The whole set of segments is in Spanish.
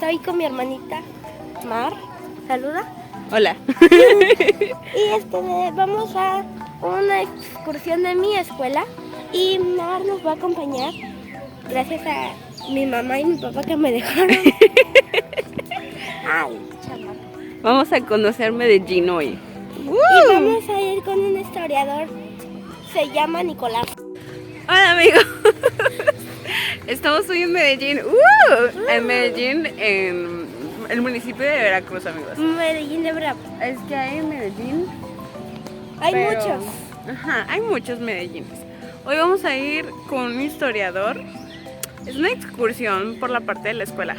estoy con mi hermanita Mar. Saluda. Hola. Y vamos a una excursión de mi escuela y Mar nos va a acompañar gracias a mi mamá y mi papá que me dejaron. Ay, chama. Vamos a conocer Medellín hoy. Y vamos a ir con un historiador. Se llama Nicolás. Hola amigos. Estamos hoy en Medellín. En Medellín, en el municipio de Veracruz, amigos. Medellín de Bravo. Es que hay en Medellín. Hay muchos. Ajá, hay muchos Medellines. Hoy vamos a ir con un historiador. Es una excursión por la parte de la escuela.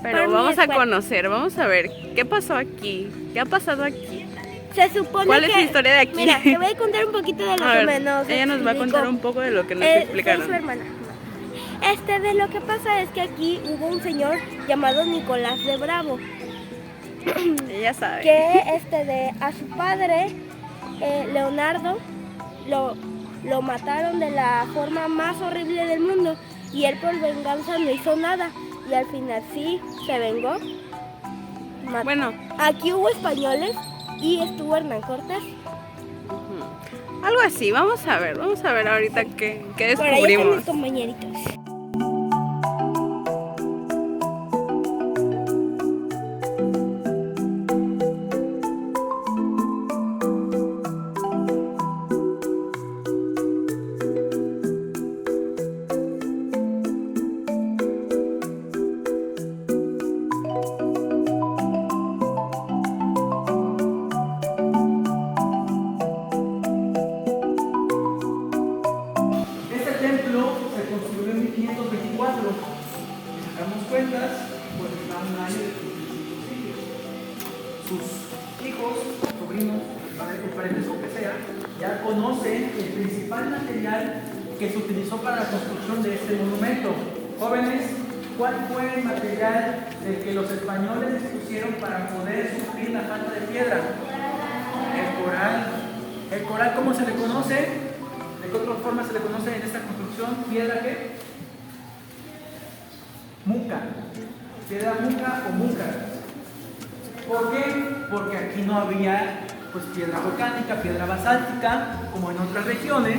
Pero vamos a conocer, vamos a ver qué pasó aquí, qué ha pasado aquí. Se supone ¿Cuál es la historia de aquí? Mira, te voy a contar un poquito de lo que menos. Ella nos va a contar un poco de lo que nos explicaron. Soy su hermana. De lo que pasa es que aquí hubo un señor llamado Nicolás de Bravo. Ella sabe. Que a su padre, Leonardo, lo mataron de la forma más horrible del mundo. Y él por venganza no hizo nada. Y al final sí, se vengó. Bueno. Aquí hubo españoles y estuvo Hernán Cortés. Algo así, vamos a ver ahorita qué descubrimos. Por ahí están mis compañeritos. Sus hijos, sobrinos, parentesco que sea, ya conocen el principal material que se utilizó para la construcción de este monumento. Jóvenes, ¿cuál fue el material del que los españoles dispusieron para poder suplir la falta de piedra? El coral. ¿El coral cómo se le conoce? ¿De qué otra forma se le conoce en esta construcción? ¿Piedra qué? Muca. Piedra muca o muca. ¿Por qué? Porque aquí no había piedra volcánica, piedra basáltica, como en otras regiones,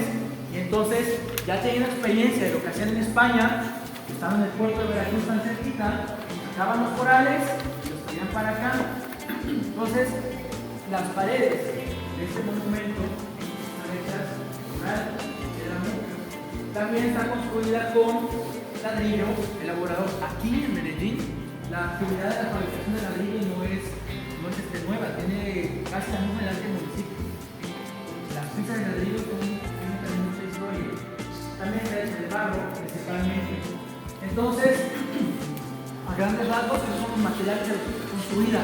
y entonces ya tenían experiencia de lo que hacían en España, que estaban en el puerto de Veracruz tan cerquita, sacaban los corales y los traían para acá. Entonces, las paredes de este monumento están hechas de coral, piedra muca. También está construida con ladrillo elaborado aquí en Medellín. La actividad de la fabricación de ladrillo no es nueva, tiene casi la misma edad que el municipio. Las piezas de ladrillo tienen también mucha historia. También está hecha de barro, principalmente. Entonces, a grandes rasgos, esos son los materiales de los que se construida.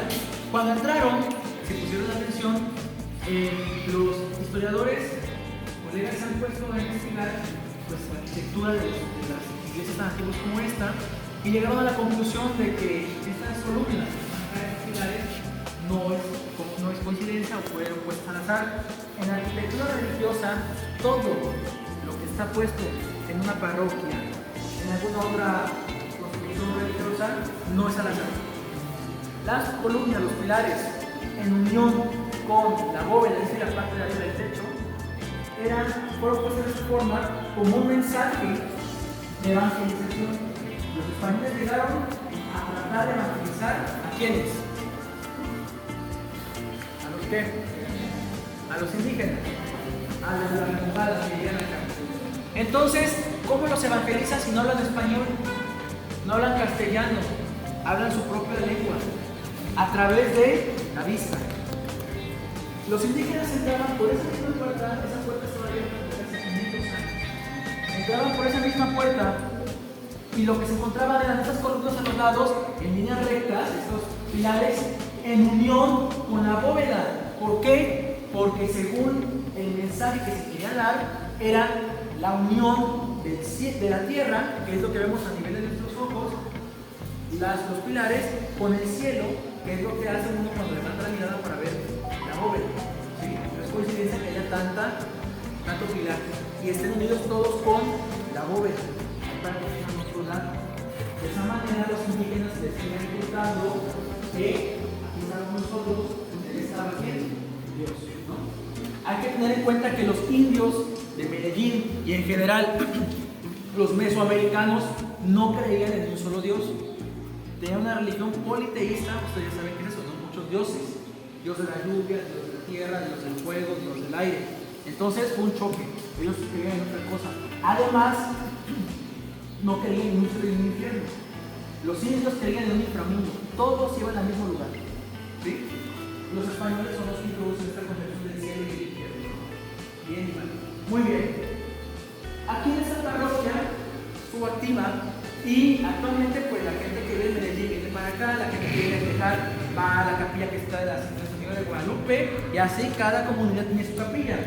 Cuando entraron, se pusieron la atención, los historiadores, colegas, se han puesto a investigar la arquitectura de las iglesias tan antiguas como esta, y llegaron a la conclusión de que estas columnas, estos pilares, no es coincidencia o fueron puestas al azar. En la arquitectura religiosa, todo lo que está puesto en una parroquia, en alguna otra construcción religiosa, no es al azar. Las columnas, los pilares, en unión con la bóveda, es decir, la parte de arriba del techo, fueron puestas de esta forma como un mensaje de evangelización. Los españoles llegaron a tratar de evangelizar ¿a quiénes? ¿A los qué? A los indígenas, a los de las removadas que llegan acá. Entonces, ¿cómo los evangelizan si no hablan español? No hablan castellano, hablan su propia lengua, a través de la vista. Los indígenas entraban por esa misma puerta, esa puerta estaba abierta desde hace 500 años. Entraban por esa misma puerta y lo que se encontraba eran estas columnas a los lados, en líneas rectas, estos pilares, en unión con la bóveda. ¿Por qué? Porque según el mensaje que se quería dar, era la unión de la tierra, que es lo que vemos a nivel de nuestros ojos, los pilares, con el cielo, que es lo que hace uno cuando levanta la mirada para ver la bóveda. ¿Sí? No es coincidencia que haya tanto pilar y estén unidos todos con la bóveda. Para que tengan otro lado. De esa manera los indígenas les siguen inculcando que unos solos estaba bien Dios, ¿no? Hay que tener en cuenta que los indios de Medellín y en general los mesoamericanos no creían en un solo Dios. Tenían una religión politeísta, ustedes ya saben qué es eso, ¿no? Muchos dioses. Dios de la lluvia, Dios de la tierra, Dios del fuego, Dios del aire. Entonces fue un choque. Ellos creían en otra cosa. Además, no creían en un cielo y un infierno. Los indios creían en un inframundo. Todos iban al mismo lugar. ¿Sí? Los españoles son los que introducen esta concepción del cielo y del infierno. Bien, muy bien. Aquí en esta parroquia estuvo activa y actualmente pues la gente que vive en Medellín viene para acá, la gente que viene a dejar va a la capilla que está de la Nuestra Señora de Guadalupe y así cada comunidad tiene su capilla.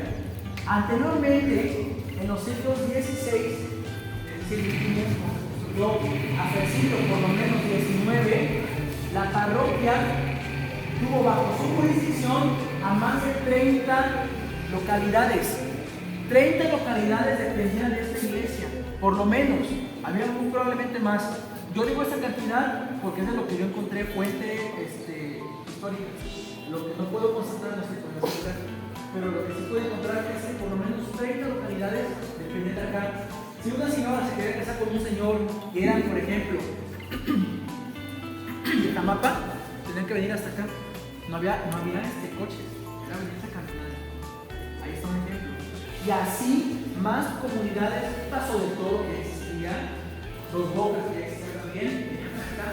Anteriormente, en los siglos XVI, es decir, 1500, hasta el siglo por lo menos XIX, la parroquia tuvo bajo su jurisdicción a más de 30 localidades. 30 localidades dependían de esta iglesia, por lo menos. Había muy probablemente más. Yo digo esta cantidad porque es de lo que yo encontré fuentes históricas. Lo que no puedo constatar no estoy con la pero lo que sí puedo encontrar es que por lo menos 30 localidades dependían de acá. Si una señora se quería casar con un señor y eran, por ejemplo, de Jamapa, tenían que venir hasta acá. No había coches, era venirse caminando. Ahí está un ejemplo. Y así, más comunidades, pasó de todo que existía, los bocas que ya existían también, venían acá.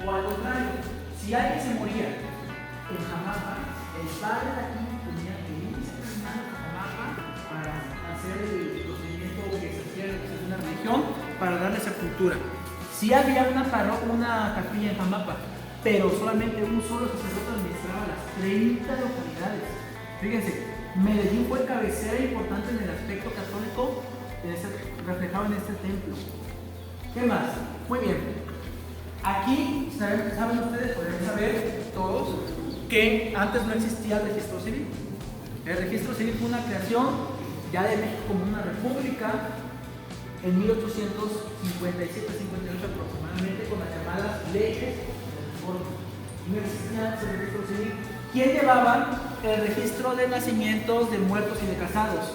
O al contrario, si alguien se moría en Jamapa, el padre de aquí tenía que irse caminando a Jamapa para hacer el procedimiento que se hacía en una religión para darle sepultura. Si había una capilla en Jamapa, pero solamente un solo sacerdote administraba las 30 localidades. Fíjense, Medellín fue cabecera importante en el aspecto católico reflejado en este templo. ¿Qué más? Muy bien. Aquí, ¿saben ustedes, podrían saber todos, que antes no existía el registro civil? El registro civil fue una creación ya de México como una república en 1857-58 aproximadamente, con las llamadas leyes de reforma. No existía el registro civil. ¿Quién llevaba el registro de nacimientos, de muertos y de casados?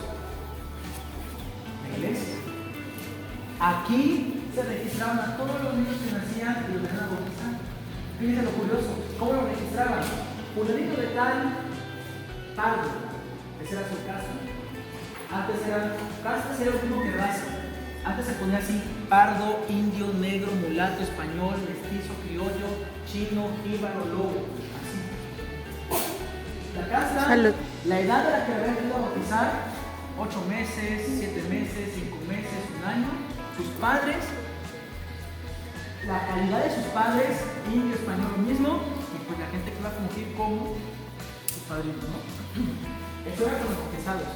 La iglesia. Aquí se registraban a todos los niños que nacían y los dejaban a bautizar. Fíjense lo curioso, ¿cómo lo registraban? Fulanito de tal, pardo, ese era su casa. Antes era lo mismo que raza. Antes se ponía así: pardo, indio, negro, mulato, español, mestizo, criollo, chino, jíbaro, lobo. Así. La casa, salud. La edad de la que habían ido a bautizar: 8 meses, 7 meses, 5 meses, 1 año. Sus padres, la calidad de sus padres, indio, español, lo mismo, y pues la gente que iba a fungir como sus padrinos, ¿no? Eso era con los bautizados.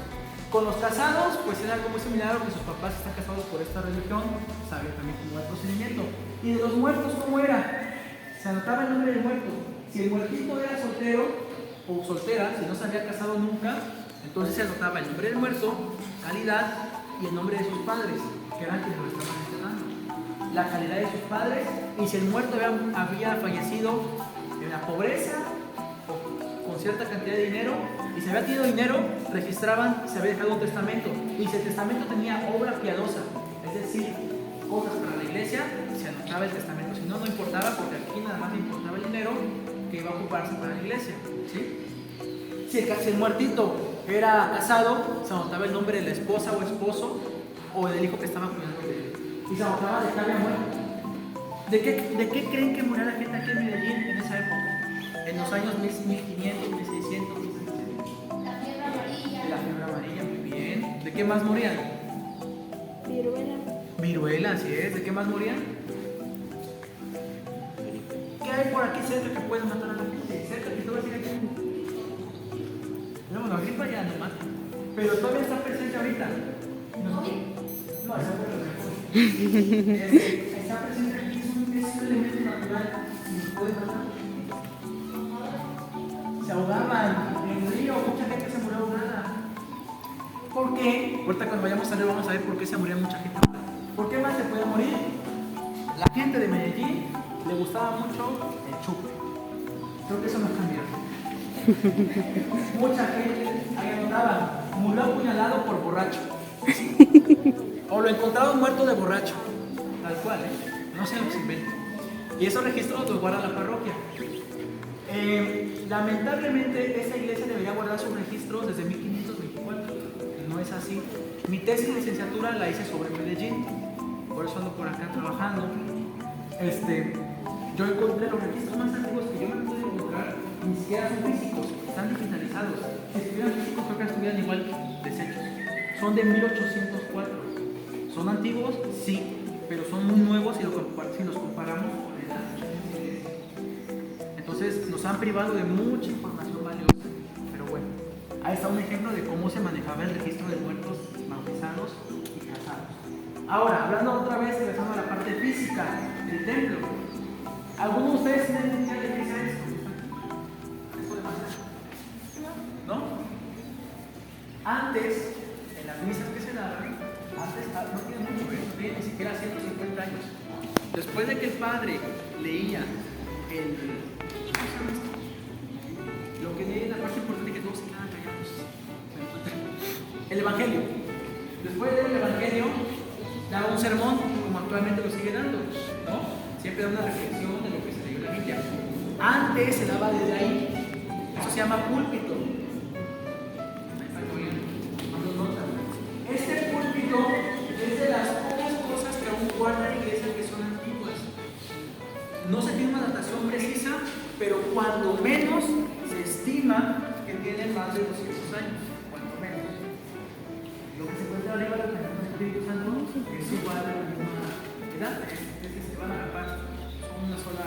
Con los casados, pues era algo muy similar a lo que sus papás están casados por esta religión, saben también cómo era el procedimiento. Y de los muertos, ¿cómo era? Se anotaba el nombre del muerto. Si el muertito era soltero o soltera, si no se había casado nunca, entonces se anotaba el nombre del muerto, calidad y el nombre de sus padres, que eran quienes lo estaban mencionando. La calidad de sus padres, y si el muerto había fallecido en la pobreza o con cierta cantidad de dinero, y si había tenido dinero, registraban si había dejado un testamento. Y si el testamento tenía obra piadosa, es decir, cosas para la iglesia, se anotaba el testamento. Si no, no importaba, porque aquí nada más importaba el dinero que iba a ocuparse para la iglesia, ¿sí? Si el muertito era casado, se anotaba el nombre de la esposa o esposo o del hijo que estaba cuidando de él. Y se anotaba de que había muerto. ¿De qué creen que moría la gente aquí en Medellín en esa época? En los años 1500, 1600, 1700. La fiebre amarilla. La fiebre amarilla, muy bien. ¿De qué más morían? Viruela. Viruela, así es. ¿De qué más morían? ¿Qué hay por aquí cerca que puede matar a la gente? Cerca que todo sigue aquí. No, la gripa ya no mata. Pero todavía está presente ahorita. No, esa fue la mejor. Está presente aquí, es un elemento natural y puede matar. Se ahogaban en el río, mucha gente se murió ahogada. ¿Por qué? Ahorita cuando vayamos a ver vamos a ver por qué se moría mucha gente. ¿Por qué más se puede morir? la gente de Medellín le gustaba mucho el chupe. Creo que eso no ha cambiado. Mucha gente, ahí anotaban, murió apuñalado por borracho. O lo encontraron muerto de borracho. Tal cual, no se los inventan. Y esos registros los guarda la parroquia. Lamentablemente, esa iglesia debería guardar sus registros desde 1524. No es así. Mi tesis de licenciatura la hice sobre Medellín. Por eso ando por acá trabajando. Yo encontré los registros más antiguos que yo me pude encontrar, ni siquiera son físicos, están digitalizados. Si estuvieran físicos, creo que estuvieran igual deshechos. Son de 1804. ¿Son antiguos? Sí, pero son muy nuevos si los comparamos con el año. Entonces nos han privado de mucha información valiosa. Pero bueno, ahí está un ejemplo de cómo se manejaba el registro de muertos bautizados y casados. Ahora, hablando otra vez, regresando a la parte física del templo. ¿Alguno de ustedes tienen idea de qué es esto? ¿Esto de más? ¿No? Antes, en las misas que se daban, no tiene mucho, no tiene ni siquiera 150 años. Después de que el padre leía lo que leía, la parte importante que todos se quedan callados. El Evangelio. Después de leer el Evangelio, daba un sermón, como actualmente lo sigue dando, ¿no? Siempre da una reflexión de lo que se leyó en la Biblia. Antes se daba desde ahí. Eso se llama púlpito. Este púlpito es de las pocas cosas que aún guarda la iglesia que son antiguas. No se tiene una datación precisa, pero cuando menos se estima que tienen más de 200 años. Cuando menos. Lo que se encuentra arriba de el Espíritu Santo es igual a la misma edad. Se van a la par, son una sola,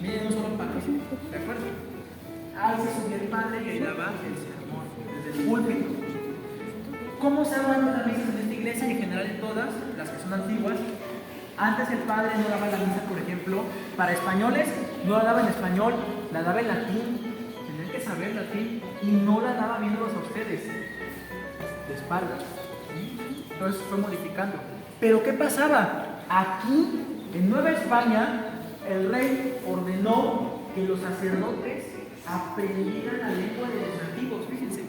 miren un solo paquete, ¿de acuerdo? Ahí se subía el padre y ahí daba el sermón, desde el púlpito. ¿Cómo se daban las misas en esta iglesia y en general en todas, las que son antiguas? Antes el padre no daba la misa, por ejemplo, para españoles, no la daba en español, la daba en latín, tenían que saber latín, y no la daba viéndolos a ustedes, de espaldas. Entonces fue modificando. Pero ¿qué pasaba? Aquí, en Nueva España, el rey ordenó que los sacerdotes aprendieran la lengua de los antiguos, fíjense.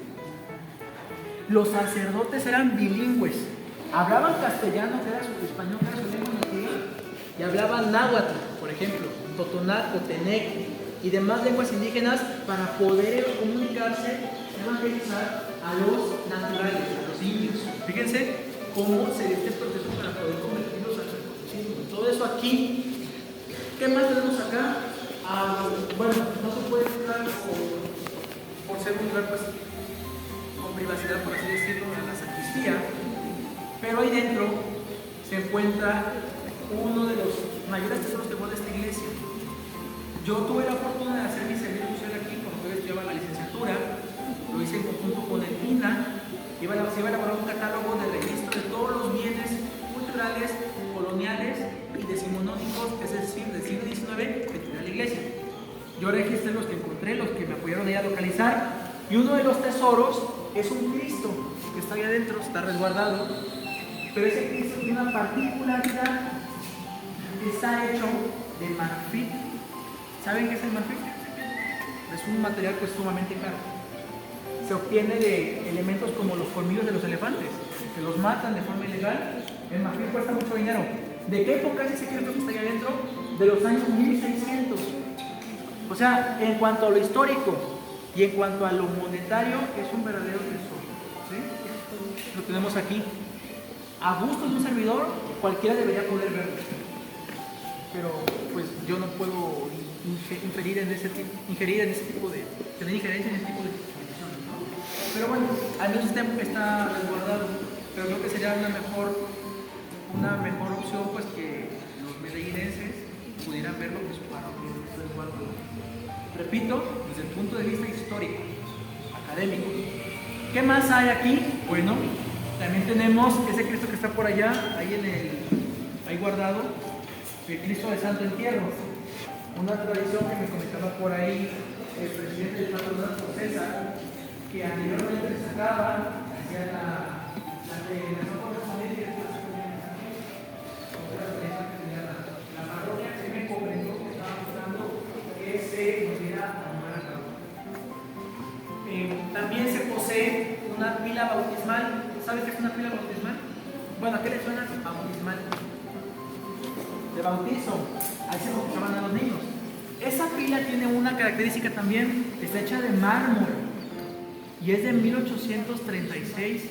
Los sacerdotes eran bilingües, hablaban castellano, que era su español, que era su lengua nativa, y hablaban náhuatl, por ejemplo, totonac, totenec y demás lenguas indígenas para poder comunicarse, evangelizar a los naturales, a los indios. Fíjense cómo se dio este proceso para poder convertirlos al catolicismo. Todo eso aquí. ¿Qué más tenemos acá? Bueno, no se puede entrar por ser un lugar pues, con privacidad, por así decirlo, en la sacristía, pero ahí dentro se encuentra uno de los mayores tesoros que guarda esta iglesia. Yo tuve la fortuna de hacer mi servicio social aquí cuando yo estudiaba la licenciatura, lo hice en conjunto con el INA. Se iba a elaborar un catálogo de registro de todos los bienes culturales, coloniales y decimonónicos, es decir, del siglo XIX que tenía la iglesia. Yo registré los que encontré, los que me apoyaron ahí a localizar, y uno de los tesoros es un Cristo que está ahí adentro, está resguardado, pero ese Cristo tiene una particularidad, que está hecho de marfil. ¿Saben qué es el marfil? Es un material pues sumamente caro. Se obtiene de elementos como los colmillos de los elefantes, que los matan de forma ilegal. El marfil cuesta mucho dinero. ¿De qué época es ese Cristo que está ahí adentro? De los años 1600. O sea, en cuanto a lo histórico y en cuanto a lo monetario, es un verdadero tesoro. ¿Sí? Lo tenemos aquí. A gusto de un servidor, cualquiera debería poder verlo. Pero pues yo no puedo ingerir en ese tipo de tener injerencia en ese tipo de condiciones, ¿no? Pero bueno, al menos está resguardado. Pero creo que sería una mejor opción pues que los medellinenses pudieran ver lo que su parroquia resguardó. Repito, desde el punto de vista histórico, académico. ¿Qué más hay aquí? Bueno, también tenemos ese Cristo que está por allá, ahí guardado, el Cristo de Santo Entierro. Una tradición que me comentaba por ahí el presidente del patronato, César, que anteriormente se sacaba, hacía la peregrinación correspondiente y después se ponía en la parroquia. una pila bautismal. ¿Saben qué es una pila bautismal? Bueno, ¿a qué le suena bautismal? De bautizo. Ahí se bautizaban a los niños. Esa pila tiene una característica también, está hecha de mármol y es de 1836.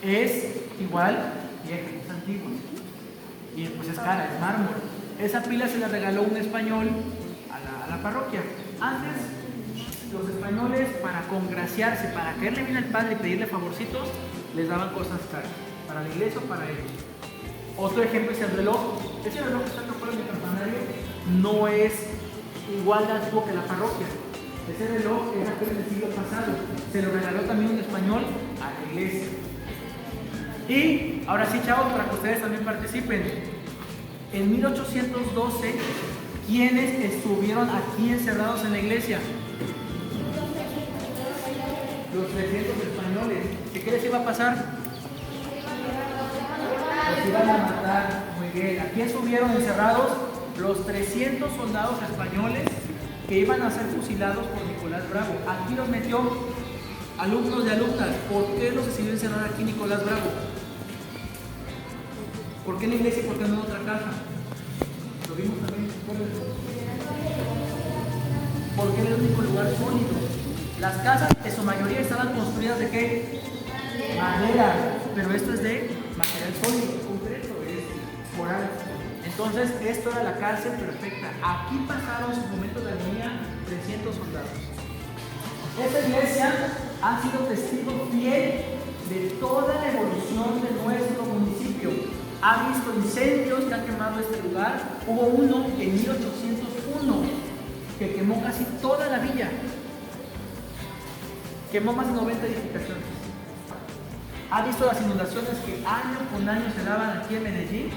Es igual, vieja, es antigua y pues es cara, es mármol. Esa pila se la regaló un español a la parroquia. Antes, los españoles, para congraciarse, para caerle bien al padre y pedirle favorcitos, les daban cosas caras, para la iglesia o para ellos. Otro ejemplo es el reloj. Ese reloj que está afuera en el campanario no es igual de antiguo que la parroquia. Ese reloj era del siglo pasado. Se lo regaló también un español a la iglesia. Y ahora sí, chavos, para que ustedes también participen. En 1812, ¿quiénes estuvieron aquí encerrados en la iglesia? Los 300 españoles. ¿Qué les iba a pasar? Los iban a matar. Muy bien. Aquí estuvieron encerrados los 300 soldados españoles que iban a ser fusilados por Nicolás Bravo. Aquí los metió alumnos y alumnas. ¿Por qué los decidió encerrar aquí Nicolás Bravo? ¿Por qué en la iglesia y por qué no en otra casa? Lo vimos también. Porque era el único lugar sólido. Las casas en su mayoría estaban construidas de ¿qué? Madera. Pero esto es de material sólido, concreto, es moral. Entonces, esto era la cárcel perfecta. Aquí pasaron sus momentos de agonía 300 soldados. Esta iglesia ha sido testigo fiel de toda la evolución de nuestro municipio. Ha visto incendios que han quemado este lugar. Hubo uno en 1801 que quemó casi toda la villa. Quemó más de 90 edificaciones. Ha visto las inundaciones que año con año se daban aquí en Medellín.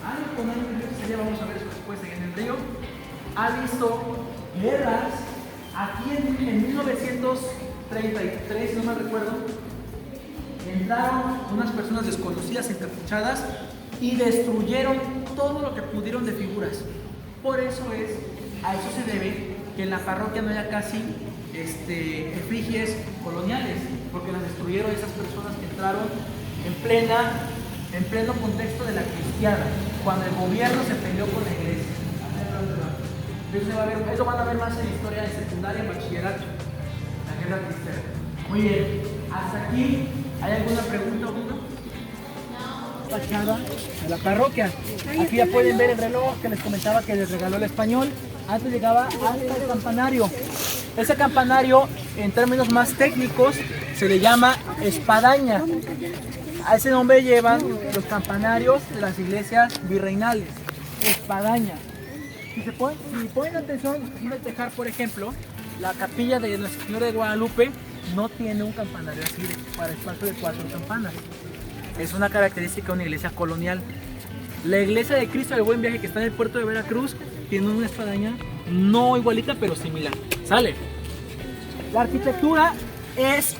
Año con año el río se lleva, vamos a ver después en el río. Ha visto guerras. Aquí en 1933, si no me recuerdo, entraron unas personas desconocidas encapuchadas y destruyeron todo lo que pudieron de figuras. Por eso a eso se debe que en la parroquia no haya casi efigies coloniales, porque las destruyeron esas personas que entraron en pleno contexto de la cristiana, cuando el gobierno se peleó con la iglesia. Eso van a ver más en historia de secundaria y bachillerato, la guerra cristiana. Muy bien, hasta aquí, ¿hay alguna pregunta o duda? Fachada de la parroquia. Aquí ya pueden ver el reloj que les comentaba que les regaló el español. Antes llegaba hasta el campanario. Ese campanario, en términos más técnicos, se le llama espadaña. A ese nombre llevan los campanarios de las iglesias virreinales. Espadaña. Si ponen atención, en el Tejar, por ejemplo, la capilla de Nuestra Señora de Guadalupe no tiene un campanario así para espacio de 4 campanas. Es una característica de una iglesia colonial. La iglesia de Cristo del Buen Viaje, que está en el puerto de Veracruz, tiene una espadaña no igualita, pero similar. ¿Sale? La arquitectura es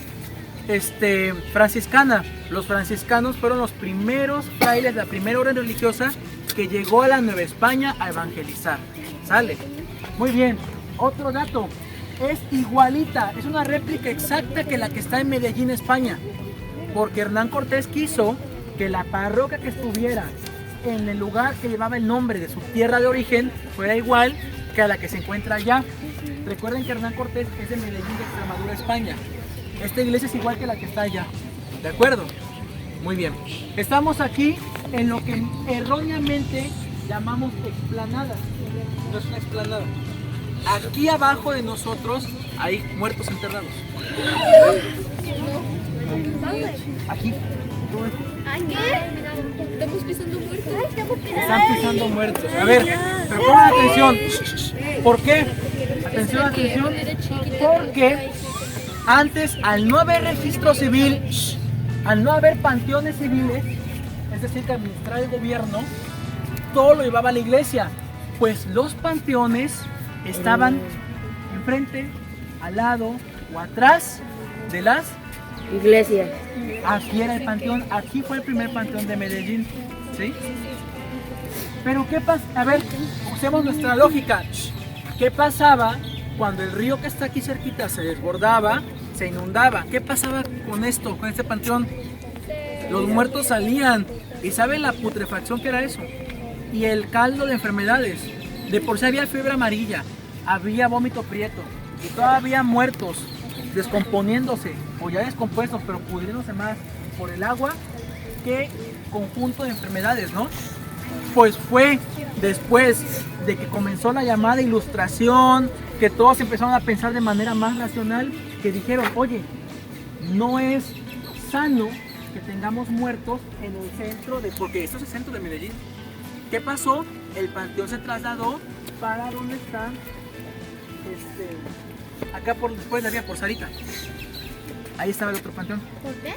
franciscana. Los franciscanos fueron los primeros frailes, la primera orden religiosa que llegó a la Nueva España a evangelizar. ¿Sale? Muy bien. Otro dato. Es igualita, es una réplica exacta que la que está en Medellín, España. Porque Hernán Cortés quiso que la parroquia que estuviera en el lugar que llevaba el nombre de su tierra de origen fuera igual que a la que se encuentra allá. Recuerden que Hernán Cortés es de Medellín, de Extremadura, España. Esta iglesia es igual que la que está allá. ¿De acuerdo? Muy bien. Estamos aquí en lo que erróneamente llamamos explanada. No es una explanada. Aquí abajo de nosotros hay muertos enterrados. Aquí. ¿Qué? ¿Estamos pisando muertos? Están pisando muertos. A ver, pero pongan atención. ¿Por qué? Atención. Porque antes, al no haber registro civil, al no haber panteones civiles, es decir, que administrar el gobierno, todo lo llevaba a la iglesia. Pues los panteones estaban enfrente, al lado o atrás de las Iglesia. Aquí era el panteón, aquí fue el primer panteón de Medellín, ¿sí? Pero ¿qué pasa? A ver, usemos nuestra lógica. ¿Qué pasaba cuando el río que está aquí cerquita se desbordaba, se inundaba. ¿Qué pasaba con esto, con este panteón? Los muertos salían. ¿Y saben la putrefacción que era eso? Y el caldo de enfermedades. De por sí había fiebre amarilla, había vómito prieto, y todavía muertos, descomponiéndose, o ya descompuestos, pero pudriéndose más por el agua. ¿Qué conjunto de enfermedades, no? Pues fue después de que comenzó la llamada ilustración, que todos empezaron a pensar de manera más racional, que dijeron, oye, no es sano que tengamos muertos en el centro de... Porque esto es el centro de Medellín. ¿Qué pasó? El panteón se trasladó para donde está, acá después de la vía por Sarita. Ahí estaba el otro panteón. ¿Por qué?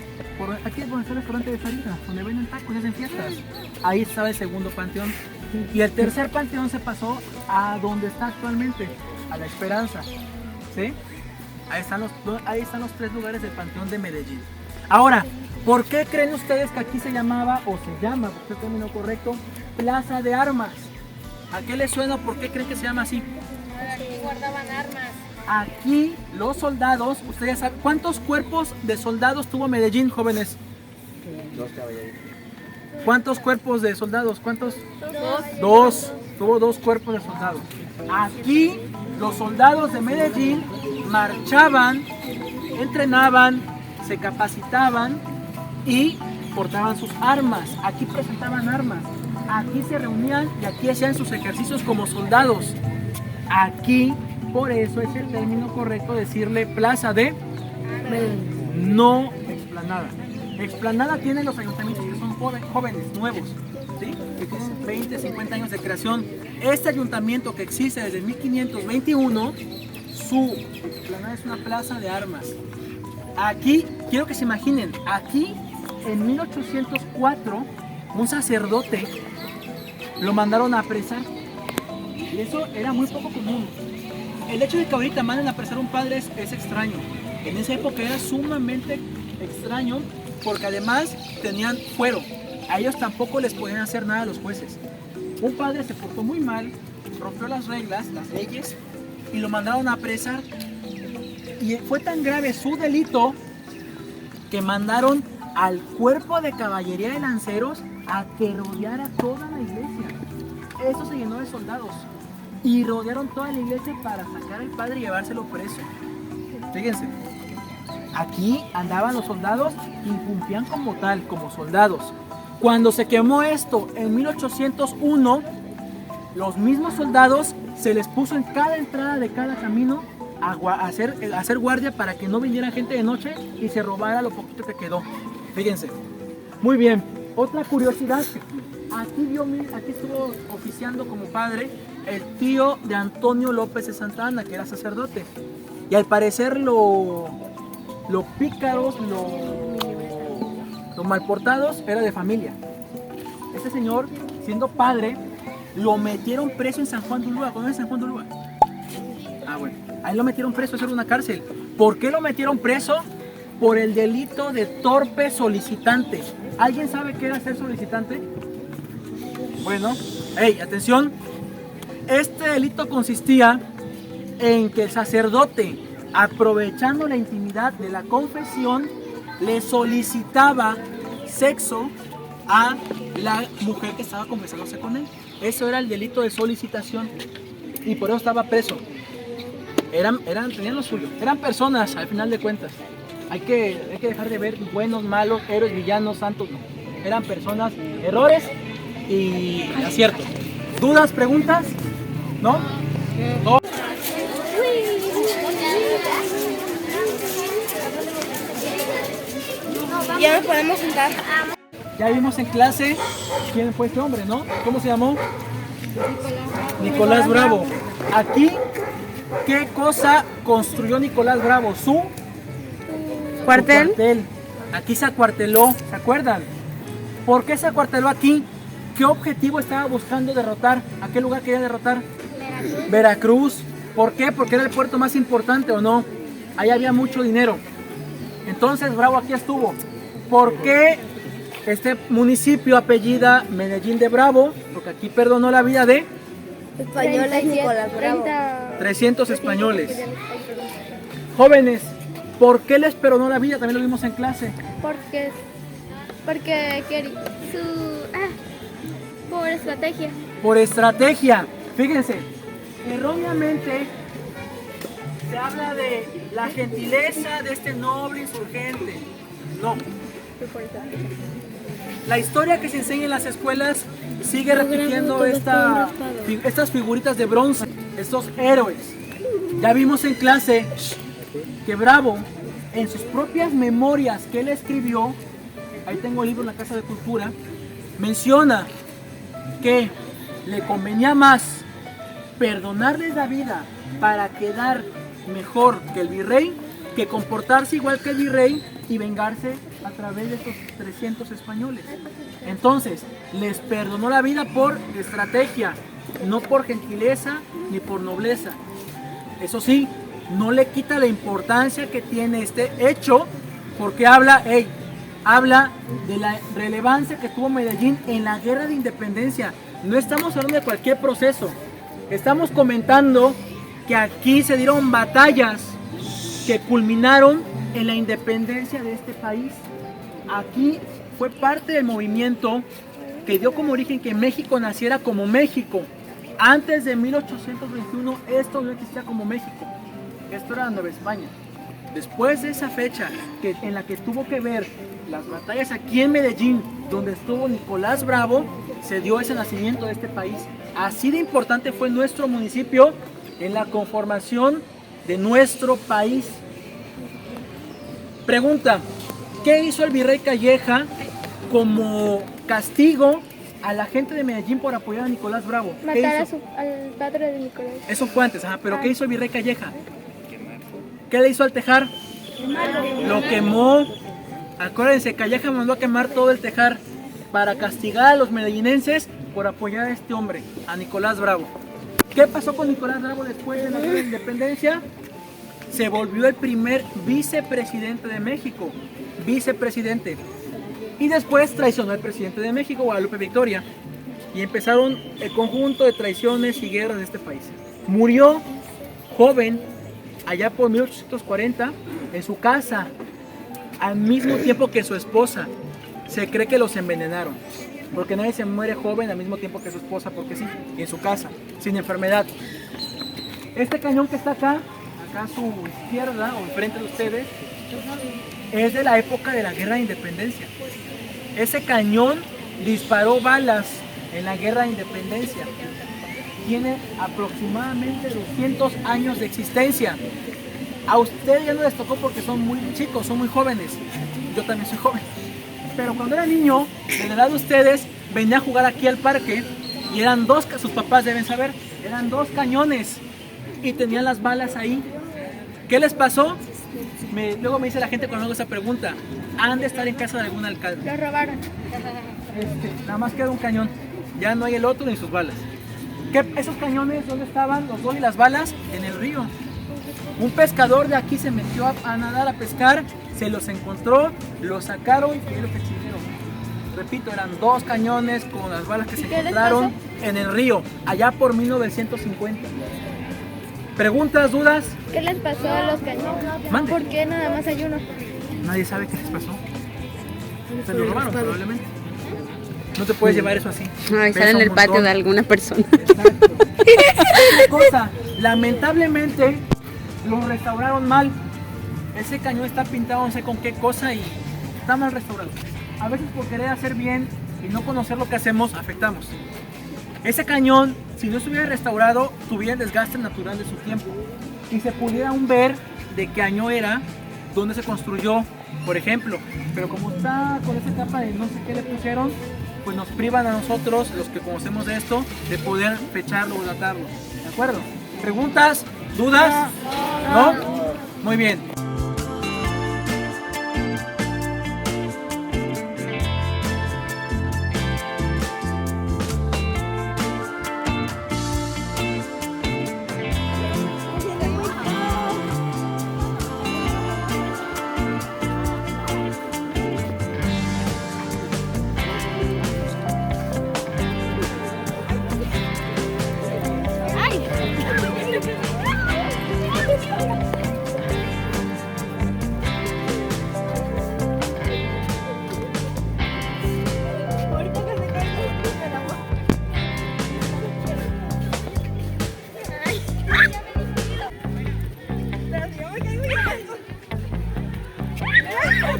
Aquí es donde está el restaurante de Sarita, donde venden tacos y hacen fiestas. Ahí estaba el segundo panteón. Y el tercer panteón se pasó a donde está actualmente, a La Esperanza. ¿Sí? Ahí están los 3 lugares del panteón de Medellín. Ahora, ¿por qué creen ustedes que aquí se llamaba, o se llama, porque es el término correcto, Plaza de Armas? ¿A qué les suena o por qué creen que se llama así? Aquí guardaban armas. Aquí los soldados, ustedes saben, ¿cuántos cuerpos de soldados tuvo Medellín, jóvenes? 2 caballeros. ¿Cuántos cuerpos de soldados? ¿Cuántos? 2. Tuvo 2 cuerpos de soldados. Aquí los soldados de Medellín marchaban, entrenaban, se capacitaban y portaban sus armas. Aquí presentaban armas. Aquí se reunían y aquí hacían sus ejercicios como soldados. Aquí, por eso es el término correcto decirle plaza de Medellín, no explanada. Explanada tienen los ayuntamientos que son jóvenes, nuevos, ¿sí? Que tienen 20, 50 años de creación. Este ayuntamiento que existe desde 1521, su explanada es una plaza de armas. Aquí, quiero que se imaginen, aquí en 1804, un sacerdote lo mandaron a apresar. Y eso era muy poco común. El hecho de que ahorita manden a apresar a un padre es extraño. En esa época era sumamente extraño porque además tenían fuero. A ellos tampoco les podían hacer nada a los jueces. Un padre se portó muy mal, rompió las reglas, las leyes, y lo mandaron a apresar. Y fue tan grave su delito que mandaron al cuerpo de caballería de lanceros a que rodeara toda la iglesia. Eso se llenó de soldados y rodearon toda la iglesia para sacar al padre y llevárselo preso. Fíjense, aquí andaban los soldados y cumplían como tal, como soldados. Cuando se quemó esto en 1801, los mismos soldados se les puso en cada entrada de cada camino a hacer guardia para que no viniera gente de noche y se robara lo poquito que quedó. Fíjense. Muy bien. Otra curiosidad. Aquí estuvo oficiando como padre el tío de Antonio López de Santa Anna, que era sacerdote. Y al parecer los pícaros, los malportados, era de familia. Este señor, siendo padre, lo metieron preso en San Juan de Ulúa. ¿Conoces San Juan de Ulúa? Ah, bueno. Ahí lo metieron preso, eso era una cárcel. ¿Por qué lo metieron preso? Por el delito de torpe solicitante. ¿Alguien sabe qué era ser solicitante? Bueno, hey, atención. Este delito consistía en que el sacerdote, aprovechando la intimidad de la confesión, le solicitaba sexo a la mujer que estaba confesándose con él. Eso era el delito de solicitación y por eso estaba preso. Tenían lo suyo. Eran personas, al final de cuentas. Hay que dejar de ver buenos, malos, héroes, villanos, santos. No. Eran personas, errores y aciertos. ¿Dudas, preguntas? ¿No? No. Ya nos podemos sentar. Ya vimos en clase quién fue este hombre, ¿no? ¿Cómo se llamó? Nicolás Bravo. Aquí, ¿qué cosa construyó Nicolás Bravo? Su cuartel. Aquí se acuarteló, ¿se acuerdan? ¿Por qué se acuarteló aquí? ¿Qué objetivo estaba buscando derrotar? ¿A qué lugar quería derrotar? Veracruz. ¿Por qué? Porque era el puerto más importante, ¿o no? Ahí había mucho dinero. Entonces Bravo aquí estuvo. ¿Por qué este municipio apellida Medellín de Bravo? Porque aquí perdonó la vida de Españoles, Nicolás Bravo. 300 españoles. Jóvenes, ¿Por qué les perdonó la vida? También lo vimos en clase. Porque quería por estrategia. Por estrategia. Fíjense, erróneamente se habla de la gentileza de este noble insurgente. No. La historia que se enseña en las escuelas sigue repitiendo estas figuritas de bronce, estos héroes. Ya vimos en clase que Bravo, en sus propias memorias que él escribió, ahí tengo el libro en la Casa de Cultura, menciona que le convenía más perdonarles la vida para quedar mejor que el virrey, que comportarse igual que el virrey y vengarse a través de estos 300 españoles. Entonces, les perdonó la vida por estrategia, no por gentileza ni por nobleza. Eso sí, no le quita la importancia que tiene este hecho, porque habla de la relevancia que tuvo Medellín en la guerra de independencia. No estamos hablando de cualquier proceso, estamos comentando que aquí se dieron batallas que culminaron en la independencia de este país. Aquí fue parte del movimiento que dio como origen que México naciera como México. Antes de 1821 esto no existía como México, esto era Nueva España. Después de esa fecha en la que tuvo que ver las batallas aquí en Medellín, donde estuvo Nicolás Bravo, se dio ese nacimiento de este país. Así de importante fue nuestro municipio en la conformación de nuestro país. Pregunta, ¿qué hizo el virrey Calleja como castigo a la gente de Medellín por apoyar a Nicolás Bravo? Matar al padre de Nicolás. Eso fue antes, pero ¿qué hizo el virrey Calleja? ¿Qué le hizo al tejar? Lo quemó. Acuérdense, Calleja mandó a quemar todo el tejar para castigar a los medellinenses por apoyar a este hombre, a Nicolás Bravo. ¿Qué pasó con Nicolás Bravo después de la guerra de independencia? Se volvió el primer vicepresidente de México, vicepresidente. Y después traicionó al presidente de México, Guadalupe Victoria. Y empezaron el conjunto de traiciones y guerras de este país. Murió joven, allá por 1840, en su casa, al mismo tiempo que su esposa. Se cree que los envenenaron, porque nadie se muere joven al mismo tiempo que su esposa, porque sí, en su casa, sin enfermedad. Este cañón que está acá a su izquierda o enfrente de ustedes, es de la época de la guerra de independencia. Ese cañón disparó balas en la guerra de independencia. Tiene aproximadamente 200 años de existencia. A ustedes ya no les tocó porque son muy chicos, son muy jóvenes. Yo también soy joven. Pero cuando era niño, de la edad de ustedes, venía a jugar aquí al parque y eran dos, sus papás deben saber, eran dos cañones y tenían las balas ahí. ¿Qué les pasó? Luego me dice la gente cuando hago esa pregunta, han de estar en casa de algún alcalde. Lo robaron. Nada más queda un cañón, ya no hay el otro ni sus balas. ¿Esos cañones dónde estaban los dos y las balas? En el río. Un pescador de aquí se metió a nadar, a pescar, se los encontró, los sacaron y es lo que exhibieron. Repito, eran dos cañones con las balas que se encontraron en el río, allá por 1950. ¿Preguntas, dudas? ¿Qué les pasó a los cañones? Mande. ¿Por qué nada más hay uno? Nadie sabe qué les pasó. Se lo robaron probablemente. No te puedes llevar eso así. Ay, sale en el patio de alguna persona. Exacto. Una cosa, lamentablemente lo restauraron mal. Ese cañón está pintado no sé con qué cosa y está mal restaurado. A veces por querer hacer bien y no conocer lo que hacemos, afectamos. Ese cañón, si no estuviera restaurado, tuviera el desgaste natural de su tiempo. Y se pudiera aún ver de qué año era, dónde se construyó, por ejemplo. Pero como está con esa capa de no sé qué le pusieron, pues nos privan a nosotros, los que conocemos de esto, de poder fecharlo o datarlo. ¿De acuerdo? ¿Preguntas? ¿Dudas? ¿No? Muy bien.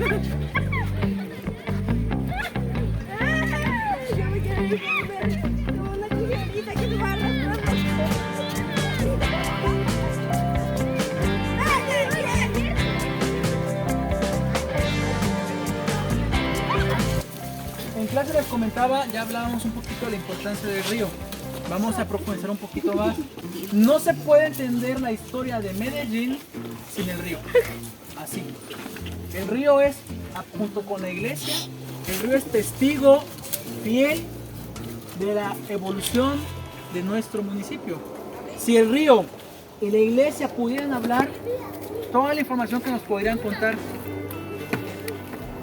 Yo me quiero ir como una cucharita que se va arrastrando. En clase les comentaba, ya hablábamos un poquito de la importancia del río. Vamos a profundizar un poquito más. No se puede entender la historia de Medellín sin el río. Así. El río es, junto con la iglesia, el río es testigo fiel de la evolución de nuestro municipio. Si el río y la iglesia pudieran hablar, toda la información que nos podrían contar.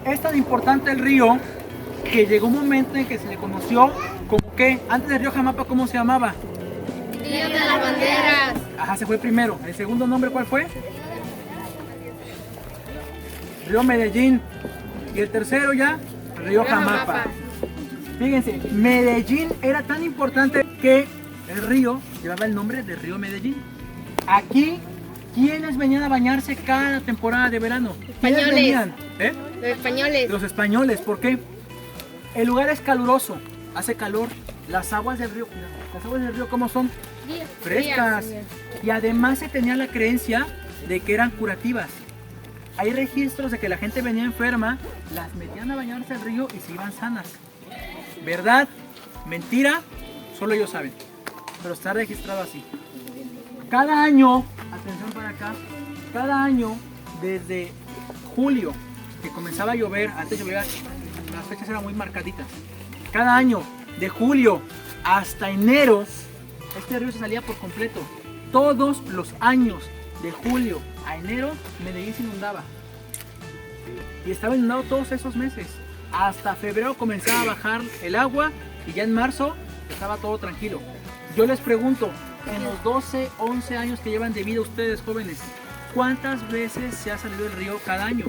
Es tan importante el río que llegó un momento en que se le conoció como que antes del río Jamapa, ¿cómo se llamaba? Río de las Banderas. Ajá, se fue primero. ¿El segundo nombre cuál fue? Río Medellín. Y el tercero ya, Río Jamapa. Fíjense, Medellín era tan importante que el río llevaba el nombre de Río Medellín. Aquí, ¿quiénes venían a bañarse cada temporada de verano? ¿Quiénes Españoles. venían? Los españoles. Los españoles, ¿por qué? El lugar es caluroso, hace calor. Las aguas del río, ¿cómo son? Frescas. Y además se tenía la creencia de que eran curativas. Hay registros de que la gente venía enferma, las metían a bañarse al río y se iban sanas. ¿Verdad? ¿Mentira? Solo ellos saben. Pero está registrado así. Cada año, atención para acá, cada año desde julio, que comenzaba a llover, antes llovía, las fechas eran muy marcaditas. Cada año, de julio hasta enero, este río se salía por completo. Todos los años, de julio a enero, Medellín se inundaba. Y estaba inundado todos esos meses. Hasta febrero comenzaba a bajar el agua y ya en marzo estaba todo tranquilo. Yo les pregunto, en los 12, 11 años que llevan de vida ustedes jóvenes, ¿cuántas veces se ha salido el río cada año?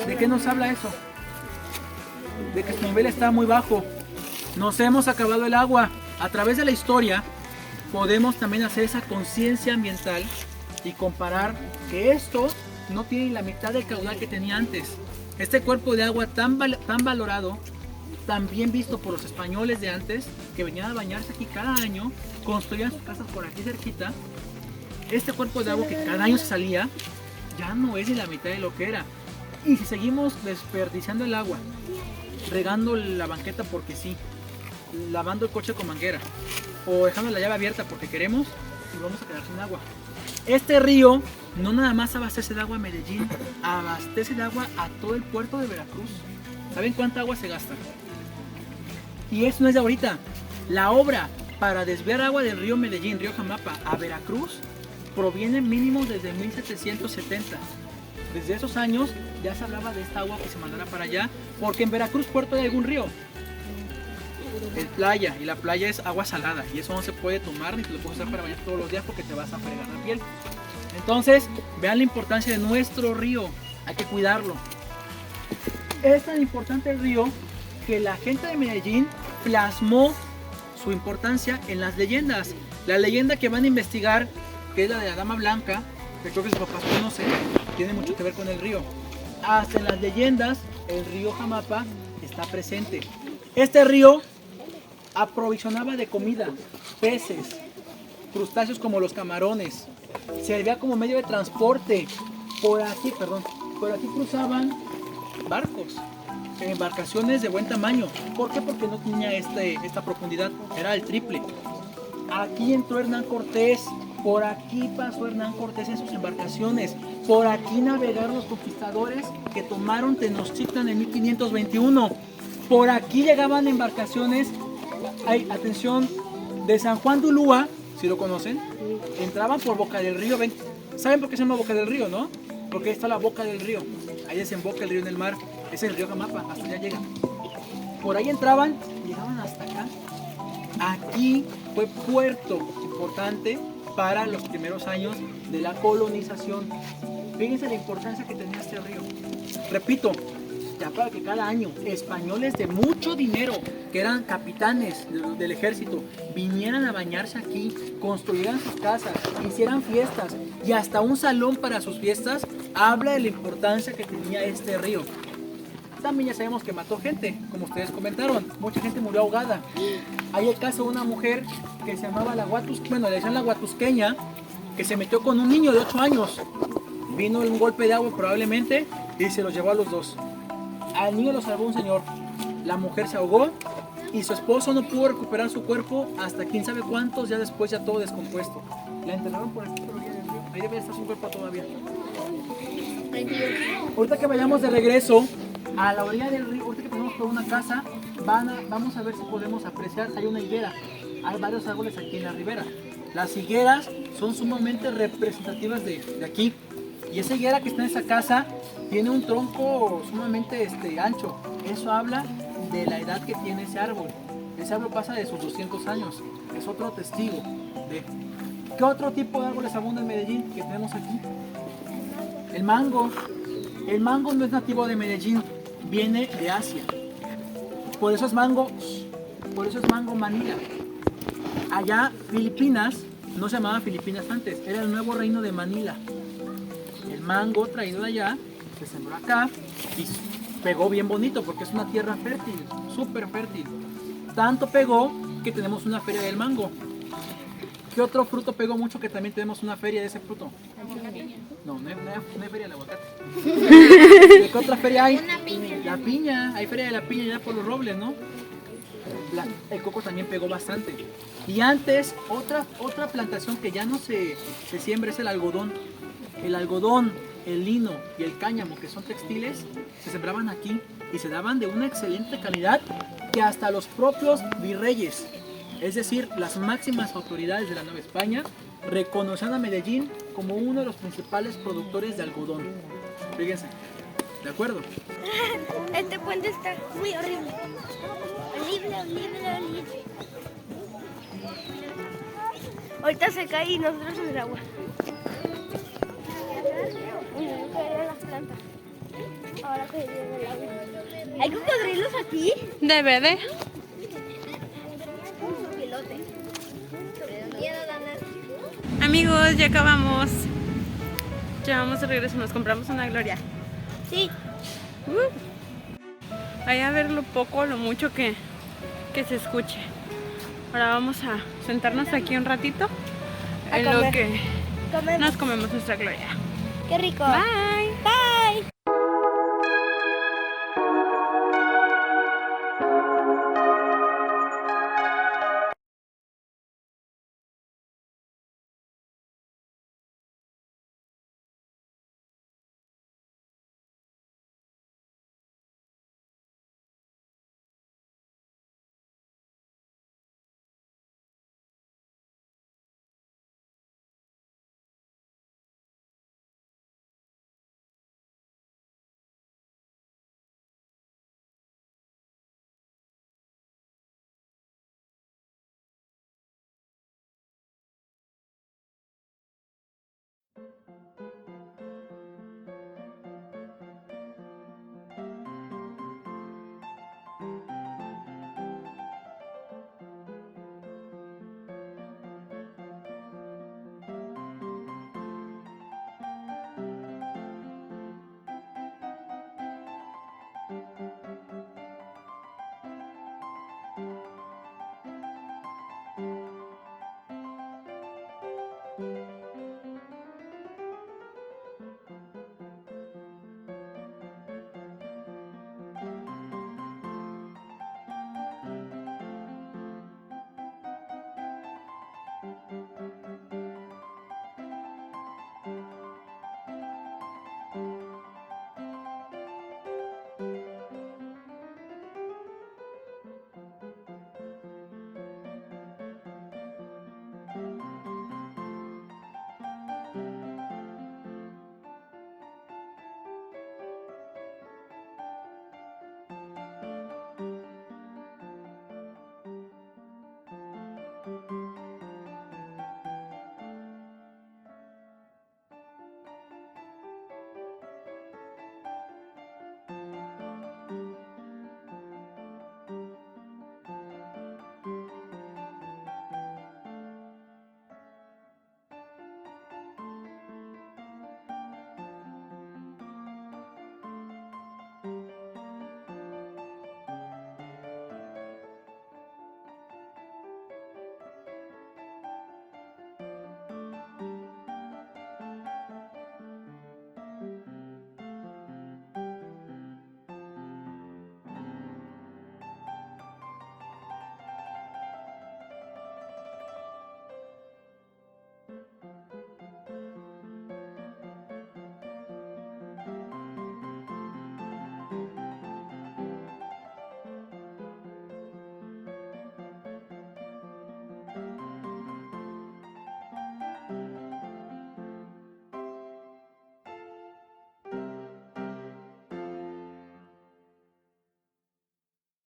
¿De qué nos habla eso? De que su nivel está muy bajo. Nos hemos acabado el agua. A través de la historia podemos también hacer esa conciencia ambiental y comparar que esto no tiene la mitad del caudal que tenía antes. Este cuerpo de agua tan valorado, tan bien visto por los españoles de antes, que venían a bañarse aquí cada año, construían sus casas por aquí cerquita. Este cuerpo de agua que cada año se salía, ya no es ni la mitad de lo que era. Y si seguimos desperdiciando el agua, regando la banqueta porque sí, lavando el coche con manguera, o dejando la llave abierta porque queremos, y vamos a quedar sin agua. Este río no nada más abastece de agua a Medellín, abastece de agua a todo el puerto de Veracruz. ¿Saben cuánta agua se gasta? Y eso no es de ahorita. La obra para desviar agua del río Medellín, río Jamapa, a Veracruz, proviene mínimo desde 1770. Desde esos años ya se hablaba de esta agua que se mandara para allá, porque en Veracruz puerto hay algún río. Es playa, y la playa es agua salada, y eso no se puede tomar ni te lo puedes usar para bañar todos los días porque te vas a fregar la piel. Entonces, vean la importancia de nuestro río, hay que cuidarlo. Es tan importante el río que la gente de Medellín plasmó su importancia en las leyendas. La leyenda que van a investigar, que es la de la Dama Blanca, que creo que sus papás conocen, tiene mucho que ver con el río. Hasta en las leyendas, el río Jamapa está presente. Este río aprovisionaba de comida, peces, crustáceos como los camarones, servía como medio de transporte. Por aquí cruzaban barcos, embarcaciones de buen tamaño. ¿Por qué? Porque no tenía esta profundidad, era el triple. Aquí entró Hernán Cortés, por aquí pasó Hernán Cortés en sus embarcaciones, por aquí navegaron los conquistadores que tomaron Tenochtitlan en 1521, por aquí llegaban embarcaciones, atención, de San Juan de Ulúa, si lo conocen, entraban por Boca del Río. ¿Saben por qué se llama Boca del Río, no? Porque ahí está la boca del río, ahí desemboca el río en el mar, es el río Jamapa, hasta allá llega. Por ahí entraban, llegaban hasta acá. Aquí fue puerto importante para los primeros años de la colonización. Fíjense la importancia que tenía este río. Repito, ya para que cada año españoles de mucho dinero, que eran capitanes del ejército, vinieran a bañarse aquí, construyeran sus casas, hicieran fiestas y hasta un salón para sus fiestas, habla de la importancia que tenía este río. También ya sabemos que mató gente, como ustedes comentaron, mucha gente murió ahogada. Hay el caso de una mujer que se llamaba le decían la Huatusqueña, que se metió con un niño de 8 años. Vino un golpe de agua probablemente y se los llevó a los dos. Al niño lo salvó un señor, la mujer se ahogó y su esposo no pudo recuperar su cuerpo hasta quién sabe cuántos, ya después ya todo descompuesto. La enterraron por aquí, por orilla del río. Ahí debe estar su cuerpo todavía. Ahorita que vayamos de regreso a la orilla del río, ahorita que pasamos por una casa, vamos a ver si podemos apreciar, hay una higuera. Hay varios árboles aquí en la ribera. Las higueras son sumamente representativas de aquí. Y esa higuera que está en esa casa tiene un tronco sumamente ancho. Eso habla de la edad que tiene ese árbol. Ese árbol pasa de sus 200 años. Es otro testigo de... ¿Qué otro tipo de árboles abunda en Medellín que tenemos aquí? El mango. El mango no es nativo de Medellín, viene de Asia. Por eso es mango Manila. Allá Filipinas no se llamaba Filipinas antes, era el nuevo reino de Manila. El mango traído de allá se sembró acá y pegó bien bonito porque es una tierra fértil, súper fértil. Tanto pegó que tenemos una feria del mango. ¿Qué otro fruto pegó mucho que también tenemos una feria de ese fruto? No hay feria del aguacate. ¿Qué otra feria hay? Una piña. La piña, hay feria de la piña ya por los robles, ¿no? El coco también pegó bastante. Y antes, otra plantación que ya no se siembra es el algodón. El algodón, el lino y el cáñamo, que son textiles, se sembraban aquí y se daban de una excelente calidad que hasta los propios virreyes, es decir, las máximas autoridades de la Nueva España, reconocían a Medellín como uno de los principales productores de algodón. Fíjense, ¿de acuerdo? Este puente está muy horrible. Horrible. Ahorita se cae y nosotros en el agua. Uy, no caerían las plantas. Ahora que llega el agua. ¿Hay cocodrilos aquí? Debe de. Amigos, ya acabamos. Ya vamos de regreso, nos compramos una Gloria. Sí. Ahí a ver lo poco o lo mucho que se escuche. Ahora vamos a sentarnos aquí un ratito A en comer. lo que Comemos. nos comemos nuestra Gloria. Qué rico. Bye. Bye.